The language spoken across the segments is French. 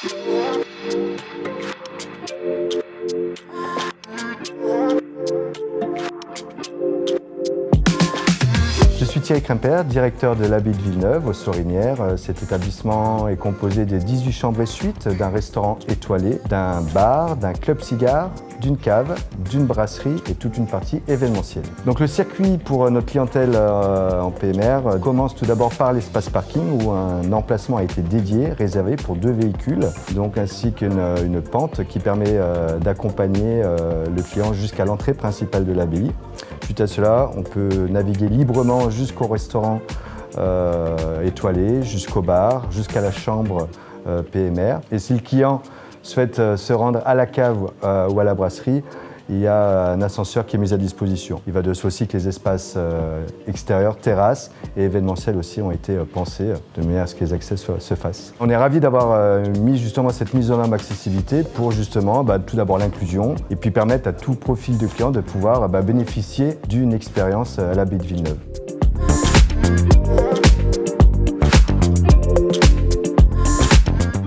Je suis Thierry Krimpert, directeur de l'Abbaye de Villeneuve, aux Sorinières. Cet établissement est composé de 18 chambres et suites, d'un restaurant étoilé, d'un bar, d'un club cigare, d'une cave, d'une brasserie et toute une partie événementielle. Donc le circuit pour notre clientèle en PMR commence tout d'abord par l'espace parking où un emplacement a été dédié, réservé pour 2 véhicules, donc ainsi qu'une pente qui permet d'accompagner le client jusqu'à l'entrée principale de l'abbaye. Suite à cela, on peut naviguer librement jusqu'au restaurant étoilé, jusqu'au bar, jusqu'à la chambre PMR. Et si le client souhaite se rendre à la cave ou à la brasserie, il y a un ascenseur qui est mis à disposition. Il va de soi aussi que les espaces extérieurs, terrasses et événementiels aussi ont été pensés de manière à ce que les accès se fassent. On est ravis d'avoir mis justement cette mise en norme accessibilité pour justement tout d'abord l'inclusion et puis permettre à tout profil de client de pouvoir bénéficier d'une expérience à l'Abbaye de Villeneuve.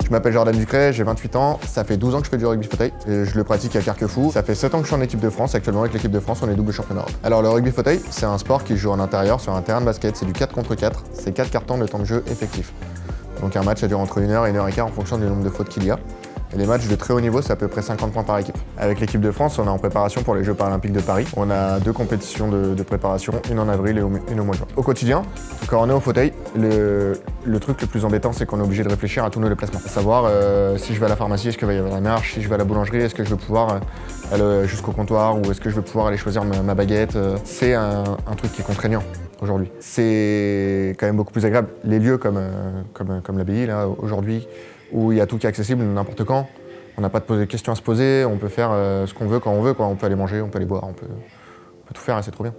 Je m'appelle Jordan Ducret, j'ai 28 ans, ça fait 12 ans que je fais du rugby fauteuil et je le pratique à Carquefou. Ça fait 7 ans que je suis en équipe de France, actuellement avec l'équipe de France on est double champion d'Europe. Alors le rugby fauteuil, c'est un sport qui joue en intérieur sur un terrain de basket, c'est du 4 contre 4, c'est 4 cartons de temps de jeu effectif. Donc un match ça dure entre 1h et 1h15 en fonction du nombre de fautes qu'il y a. Et les matchs de très haut niveau, c'est à peu près 50 points par équipe. Avec l'équipe de France, on est en préparation pour les Jeux paralympiques de Paris. On a 2 compétitions de préparation, une en avril et une au mois de juin. Au quotidien, quand on est au fauteuil, le truc le plus embêtant, c'est qu'on est obligé de réfléchir à tous nos déplacements. À savoir, si je vais à la pharmacie, est-ce qu'il va y avoir la marche? Si je vais à la boulangerie, est-ce que je vais pouvoir aller jusqu'au comptoir? Ou est-ce que je vais pouvoir aller choisir ma baguette? C'est un truc qui est contraignant aujourd'hui. C'est quand même beaucoup plus agréable. Les lieux comme l'abbaye, là, aujourd'hui, où il y a tout qui est accessible n'importe quand. On n'a pas de questions à se poser, on peut faire ce qu'on veut quand on veut, quoi. On peut aller manger, on peut aller boire, on peut tout faire et c'est trop bien.